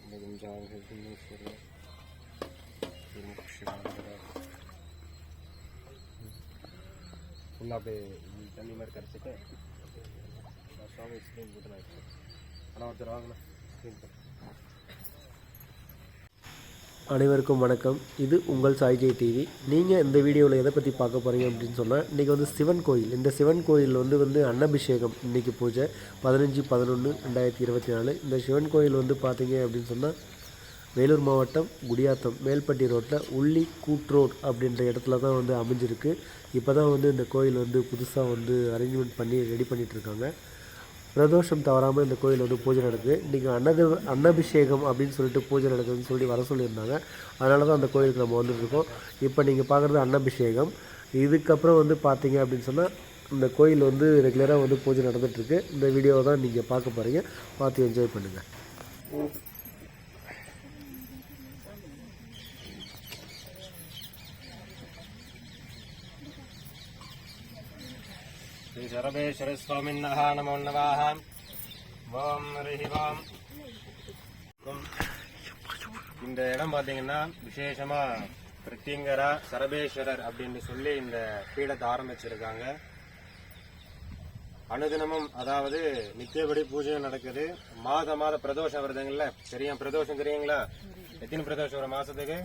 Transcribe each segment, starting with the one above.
அப்படியே தண்ணி மாதிரி கரைச்சிட்டு சுவாமி ஸ்க்ரீன் போட்டு நான் ஆனால் ஒருத்தர் வாங்கினேன் ஸ்க்ரீன் போட்டு. அனைவருக்கும் வணக்கம். இது உங்கள் சாய்ஜே டிவி. நீங்கள் இந்த வீடியோவில் எதை பற்றி பார்க்க போகிறீங்க அப்படின்னு சொன்னால், இன்றைக்கி வந்து சிவன் கோயில். இந்த சிவன் கோயில் வந்து அன்னபிஷேகம். இன்றைக்கி பூஜை 15/11/2024. இந்த சிவன் கோயில் வந்து பார்த்தீங்க அப்படின்னு சொன்னால், வேலூர் மாவட்டம் குடியாத்தம் மேல்பட்டி ரோட்டில் உள்ளி கூட்ரோட் அப்படின்ற இடத்துல தான் வந்து அமைஞ்சிருக்கு. இப்போ தான் வந்து இந்த கோயில் வந்து புதுசாக வந்து அரேஞ்ச்மெண்ட் பண்ணி ரெடி பண்ணிகிட்ருக்காங்க. பிரதோஷம் தவறாமல் இந்த கோயில் வந்து பூஜை நடக்குது. இன்றைக்கி அன்னபிஷேகம் அப்படின்னு சொல்லிட்டு பூஜை நடக்குதுன்னு சொல்லி வர சொல்லியிருந்தாங்க. அதனால தான் அந்த கோயிலுக்கு நம்ம வந்துட்டுருக்கோம். இப்போ நீங்கள் பார்க்குறது அன்னபிஷேகம். இதுக்கப்புறம் வந்து பார்த்தீங்க அப்படின்னு சொன்னால், இந்த கோயில் வந்து ரெகுலராக வந்து பூஜை நடந்துகிட்ருக்கு. இந்த வீடியோவை தான் நீங்கள் பார்க்க போகிறீங்க. பார்த்து என்ஜாய் பண்ணுங்கள். ஸ்ரீ சரபேஸ்வர சுவாமின்னஹ நமோ நமः. ஓம் ஹரிஹிவாம். இந்த இடம் பார்த்தீங்கன்னா விசேஷமா பிரத்யங்கரா சரபேஸ்வரர் அப்படின்னு சொல்லி இந்த பீடத்தை ஆரம்பிச்சிருக்காங்க. அனுதினமும் அதாவது நித்தியபடி பூஜை நடக்குது. மாத பிரதோஷம் வருதுங்கல்ல, தெரியும் பிரதோஷம் தெரியுங்களா? எத்தனை பிரதோஷம் ஒரு மாசத்துக்கு?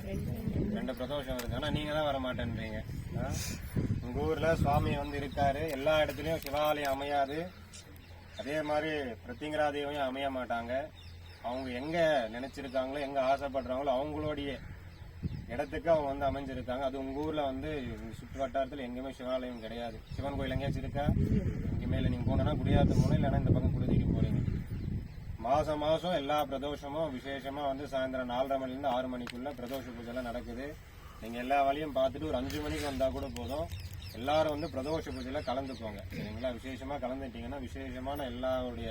2 பிரதோஷம் வருது. ஆனா நீங்க தான் வர மாட்டேன்றீங்க. உங்க ஊர்ல சுவாமி வந்து இருக்காரு. எல்லா இடத்துலயும் சிவாலயம் அமையாது. அதே மாதிரி பிரத்திங்கரா தேவியும் அமைய மாட்டாங்க. அவங்க எங்க நினைச்சிருக்காங்களோ, எங்க ஆசைப்படுறாங்களோ அவங்களுடைய இடத்துக்கு அவங்க வந்து அமைஞ்சிருக்காங்க. அது உங்க ஊர்ல வந்து சுற்று வட்டாரத்துல எங்கேயுமே சிவாலயம் கிடையாது. சிவன் கோயில் எங்கேயாச்சும் இருக்கா? எங்கேயுமே இல்லை. நீங்க போனா குடியாத்தம் போகணும், இல்லைன்னா இந்த பக்கம் குடிதிக்கு போறீங்க. மாசம் எல்லா பிரதோஷமும் விசேஷமா வந்து சாயந்தரம் 4:30 மணிலேருந்து 6 மணிக்குள்ள பிரதோஷ பூஜை எல்லாம் நடக்குது. நீங்க எல்லா வழியும் பார்த்துட்டு ஒரு 5 மணிக்கு வந்தா கூட போதும். எல்லாரும் வந்து பிரதோஷ பூஜையில கலந்துக்குவாங்க. சரிங்களா? விசேஷமா கலந்துட்டீங்கன்னா விசேஷமான எல்லாருடைய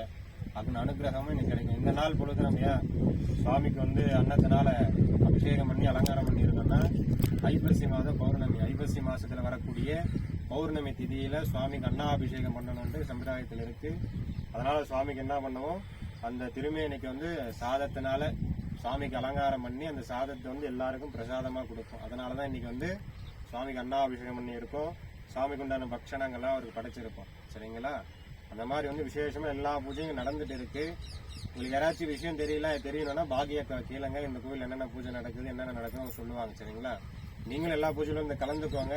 அனுகிரகமும் எனக்கு கிடைக்கும். இந்த நாள் பொழுது நம்ம சுவாமிக்கு வந்து அன்னத்தினால அபிஷேகம் பண்ணி அலங்காரம் பண்ணி இருக்கோம்னா, ஐப்பசி மாதம் பௌர்ணமி, ஐப்பசி மாசத்துல வரக்கூடிய பௌர்ணமி திதியில சுவாமிக்கு அன்னாபிஷேகம் பண்ணணும்னு சம்பிரதாயத்தில் இருக்கு. அதனால சுவாமிக்கு என்ன பண்ணுவோம், அந்த திருமேனிக்கு வந்து சாதத்தினால சுவாமிக்கு அலங்காரம் பண்ணி அந்த சாதத்தை வந்து எல்லாருக்கும் பிரசாதமா கொடுப்போம். அதனாலதான் இன்னைக்கு வந்து சுவாமிக்கு அன்னாபிஷேகம் பண்ணி இருக்கோம். சுவாமிக்கு உண்டான பக்ஷணங்கள்லாம் அவருக்கு படைச்சிருப்போம். சரிங்களா? அந்த மாதிரி வந்து விசேஷமா எல்லா பூஜையும் நடந்துட்டு இருக்கு. உங்களுக்கு யாராச்சும் விஷயம் தெரியணும்னா பாகியக்கா கீழங்க இந்த கோயில் என்னென்ன பூஜை நடக்குது, என்னென்ன நடக்குது அவங்க சொல்லுவாங்க. சரிங்களா? நீங்களும் எல்லா பூஜையிலும் இந்த கலந்துக்குவாங்க.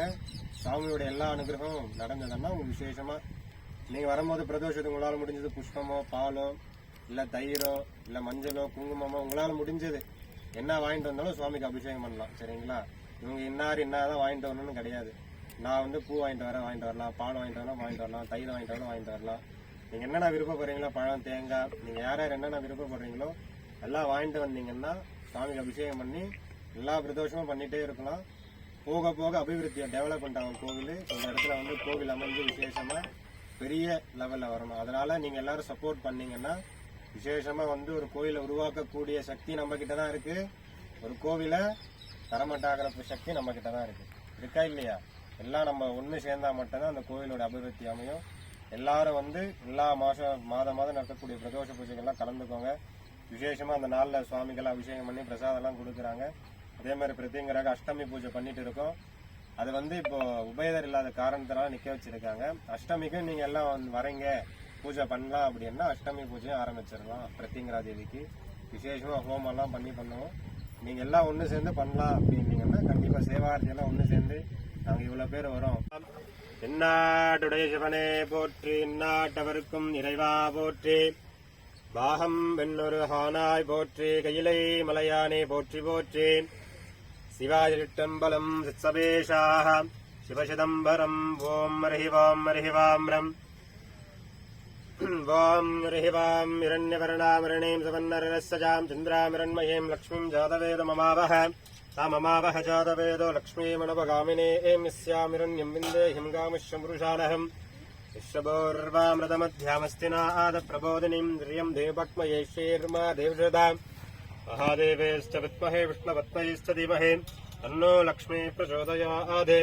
சுவாமியோட எல்லா அனுகிரகமும் நடந்ததுன்னா உங்களுக்கு விசேஷமா நீங்க வரும்போது பிரதோஷத்துக்கு உங்களால முடிஞ்சது புஷ்பமோ, பாலோ, இல்ல தயிரோ, இல்ல மஞ்சளோ, குங்குமமோ உங்களால முடிஞ்சது என்ன வாங்கிட்டு வந்தாலும் சுவாமிக்கு அபிஷேகம் பண்ணலாம். சரிங்களா? இவங்க இன்னாதான் வாங்கிட்டு வரணும்னு கிடையாது. நான் வந்து பூ வாங்கிட்டு வரலாம், பால் வாங்கிட்டு வரலாம், தயிர் வாங்கிட்டு வரலாம். நீங்க என்னென்ன விருப்பப்படுறீங்களோ, பழம், தேங்காய், நீங்க யார் என்னென்ன விருப்பப்படுறீங்களோ எல்லாம் வாங்கிட்டு வந்தீங்கன்னா சுவாமிக்கு அபிஷேகம் பண்ணி எல்லா பிரதோஷமும் பண்ணிட்டே இருக்கலாம். போக போக அபிவிருத்தியை டெவலப்மெண்ட் ஆகும் கோவில். இந்த இடத்துல வந்து கோவில் அமைஞ்சு விசேஷமா பெரிய லெவல்ல வரணும். அதனால நீங்க எல்லாரும் சப்போர்ட் பண்ணீங்கன்னா விசேஷமா வந்து ஒரு கோயிலை உருவாக்கக்கூடிய சக்தி நம்ம கிட்ட தான் இருக்கு. ஒரு கோவிலை தரமட்டாகிற சக்தி நம்ம கிட்ட தான் இருக்கு. இருக்கா இல்லையா? எல்லாம் நம்ம ஒண்ணு சேர்ந்தா மட்டும்தான் அந்த கோயிலோட அபிவிருத்தி அமையும். எல்லாரும் வந்து எல்லா மாதம் நடக்கக்கூடிய பிரதோஷ பூஜைகள்லாம் கலந்துக்கோங்க. விசேஷமா அந்த நாள்ல சுவாமிகள்லாம் அபிஷேகம் பண்ணி பிரசாதம் எல்லாம் கொடுக்குறாங்க. அதே மாதிரி பிரத்யங்கராக அஷ்டமி பூஜை பண்ணிட்டு இருக்கோம். அது வந்து இப்போ உபயதர் இல்லாத காரணத்தினால நிக்க வச்சிருக்காங்க. அஷ்டமிக்கு நீங்க எல்லாம் வரீங்க பூஜை பண்ணலாம் அப்படின்னா அஷ்டமி பூஜையும் ஆரம்பிச்சிடலாம். பிரத்யங்கரா தேவிக்கு விசேஷமா ஹோமம் எல்லாம் பண்ணுவோம். நீங்க எல்லாம் ஒண்ணு சேர்ந்து பண்ணலாம் அப்படின்னீங்கன்னா கண்டிப்பா சேவார்த்தி எல்லாம் ஒண்ணு சேர்ந்து நாங்க இவ்வளவு பேர் வரோம். எந்நாட்டுடைய சிவனே போற்றி, இந்நாட்டவருக்கும் இறைவா போற்றி, பாகம் வெண்ணொரு ஹானாய் போற்றி, கையிலை மலையானே போற்றி போற்றி, சிவாஜிட்டம்பலம் சித்சபேஷாக சிவசிதம்பரம். ஓம் ஹரிஹிவாம் ஹரிஹிவாம்ரம். ஓம் ஹரிஹிவாம் இரண்யவர்ணாமரணீம் சவன்னரசஜாம் சந்திராமிரண்மயீம் லக்ஷ்மீம் ஜாதவேதமமாவஹ தாமமாவஹ ஜாதவேதோ லக்ஷ்மீமனுபகாமினே ஏமிஸ்யாமிரண்யம் விந்தேஹிம் காமிஷ்யமுருஷாலஹம் விஸ்வபோர்வாமிருதமத்யாமஸ்தினா ஆதப்பிரபோதினிம் திரியம் தேவபக்மயேஷேர்மா தேவஜதாம் மகாதேவேஷ்ட வித்மஹே விஷ்ணவத்மயேஷ்ட தீமஹே தன்னோ லக்ஷ்மீ பிரச்சோதயாத்.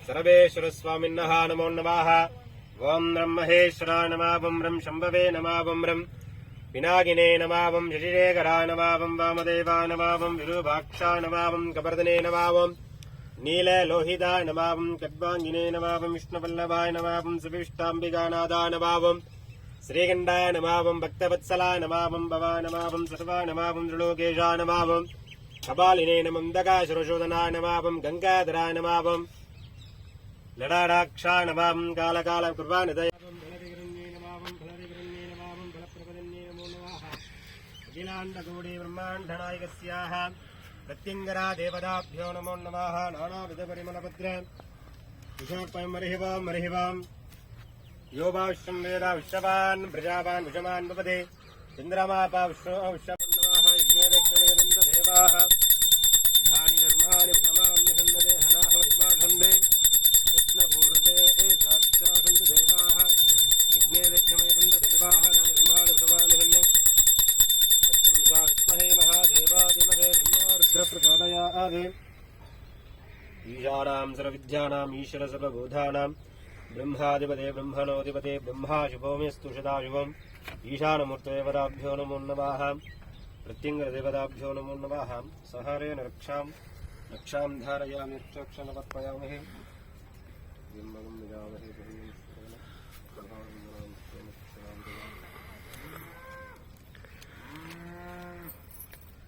சரபேஸ்வரஸ்வாமின்னஹ நமோ நமः. ஓம் ரம் மகேஸ்வராய நமः. ஓம் ரம் சம்பவே நமः. ஓம் ரம் पिनाकिने नमावं शशिशेखरा नमावं वामदेवा नमावं विरूपाक्षा नमावं कपर्दने नमावं नीललोहिता नमावं खड्वाङ्गिने नमावं विष्णुवल्लभाय नमावं सुविष्टाम्बिकानादा नमावं श्रीगण्डाय नमावं भक्तवत्सला नमावं भवा नमावं सर्वा नमावं त्रिलोकेशा नमावं कपालिने नमन्दकाशुरशोधनाय नमावं गङ्गाधराय नमावं लडाडाक्षा नमावं कालकालकृपानिधय अखिलाण्डकोटि ब्रह्माण्डनायकस्याः प्रत्यङ्गरा देवताभ्यो नमो नमः नानाविधपरिमलपत्र विषोत्पयं यो वा विश्वं वेद विश्ववान् प्रजावान् विषमान् भवते चन्द्रमापा विश्वनमः यज्ञेदग्नमेदन्तदेवाः धानि धर्माणि विषमान्यसन्दते हनाः वशिमासन्दे यत्नपूर्वे साक्षासन्तु देवाः यज्ञेदग्नमेदन्तदेवाः धानि धर्माणि विषमान्यसन्दे तत्पुरुषात्महे महादेवादिमहे तन्नो ईशानां सर्वविद्यानाम् ईश्वर सर्वबोधानां ब्रह्माधिपते ब्रह्मणोऽधिपते ब्रह्मा शुभोमेस्तु सदाशिवम् ईशानमूर्तदेवताभ्यो नमो नमः प्रत्यङ्गदेवताभ्यो नमो नमः सहारेण रक्षां धारयामि रक्षणपत्पयामहे बिम्बं निजामहे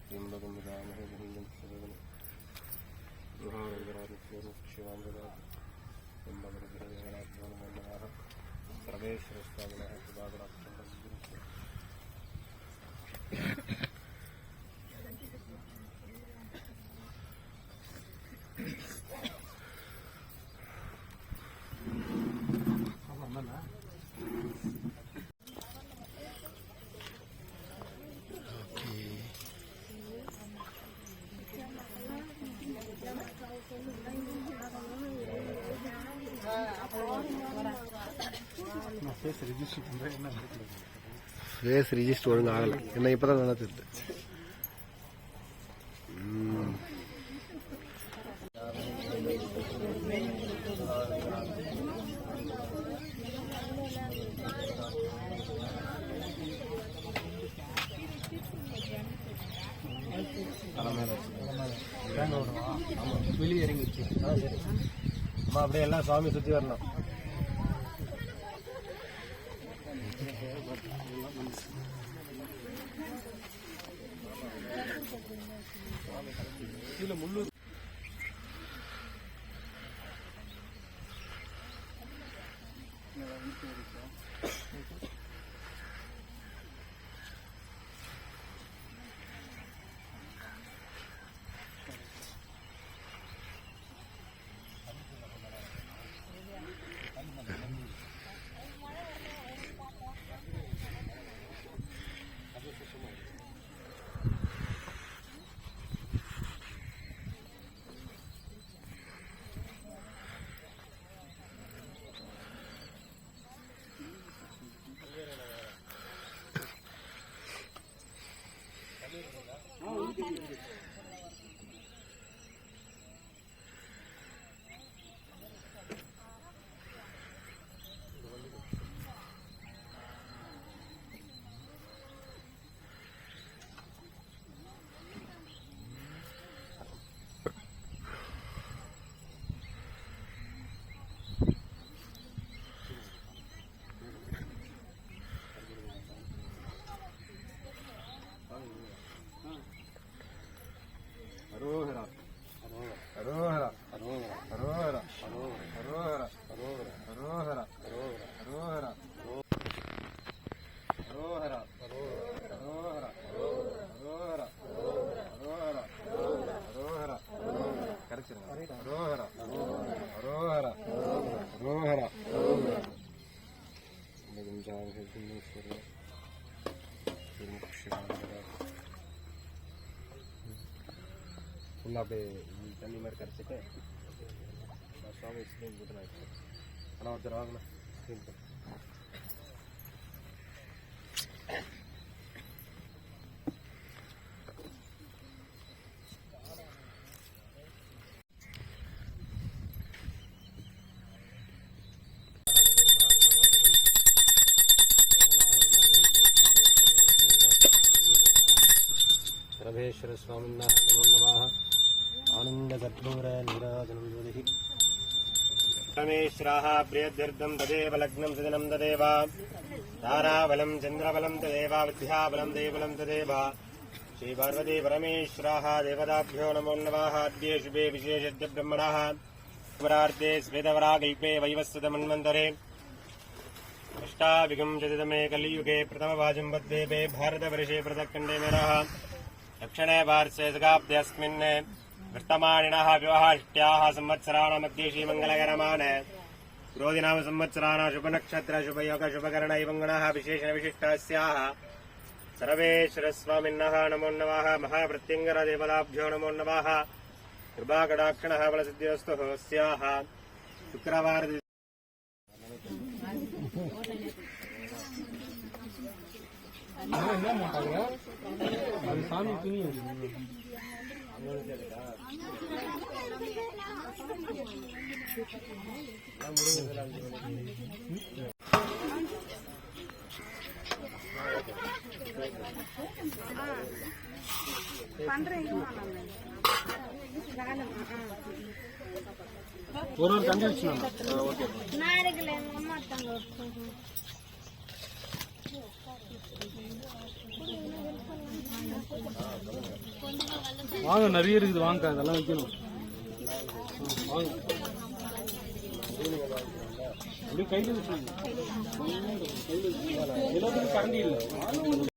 बिम्बं निजामहे सर्वेश्वरस्वामिनः ஃபேஸ் ரிஜிஸ்டர் ஒழுங்கு ஆகலை என்ன இப்போ தான் நல்லா தெரியுது. வெளியே இறங்கிடுச்சு. அம்மா அப்படியே எல்லாம் சுவாமி சுற்றி வரணும். முள்ளூர் அரோஹரா அரோஹரா அரோஹரா அரோஹரா அரோஹரா அரோஹரா அரோஹரா அரோஹரா அரோஹரா அரோஹரா அரோஹரா கரெக்ட் அரோஹரா அரோஹரா அரோஹரா ஃபுல்லாக அப்படியே தண்ணி மாதிரி கரைச்சிட்டு சுவாமி ஸ்க்ரீன் போட்டு நான் வச்சேன். ஆனால் ஒருத்தர் வாங்கண்ணா ஸ்க்ரீன் போட்டு சரவேஸ்வர சுவாமின்னः நமோ நமः. ஆனந்த கற்பூர நீராஜனம் ஜோதிஹி. பரமேஸ்வராः பிரியத்யர்த்தம் ததேவ லக்னம் சதினம் ததேவ தாராபலம் சந்திரபலம் ததேவ வித்யாபலம் தேவபலம் ததேவ. ஸ்ரீ பார்வதி பரமேஸ்வராः தேவதாभ्यो நமோ நமः. அத்யே சுபே விசேஷத்ய பிரம்மணः வரார்த்தே ஸ்வேதவராகல்பே வைவஸ்வதமன்வந்தரே अष्टाविंशतितमे कलियुगे प्रथमवाजं वद्देवे भारतवर्षे पृथक्खण्डे मेरः दक्षिणे वार्षे सगाब्देऽस्मिन् वर्तमानिनः विवाहाष्ट्याः संवत्सराणां मध्ये श्रीमङ्गलकरमान् क्रोधिनाम संवत्सराणां शुभनक्षत्र शुभयोग शुभकर्ण एवं गुणः विशेषणविशिष्टास्याः सर्वेश्वरस्वामिन्नः नमो नमः. महाप्रत्यङ्गरदेवताभ्यो नमो नमः. कृपाकटाक्षणः बलसिद्धिरस्तु अस्याः शुक्रवार சாமி துணி ஒரு தண்ணி வச்சு வாங்க, நிறைய இருக்குது வாங்க, அதெல்லாம் வைக்கணும் வாங்க. அப்படியே கையில் வச்சுருங்க, கரண்டி இல்லை.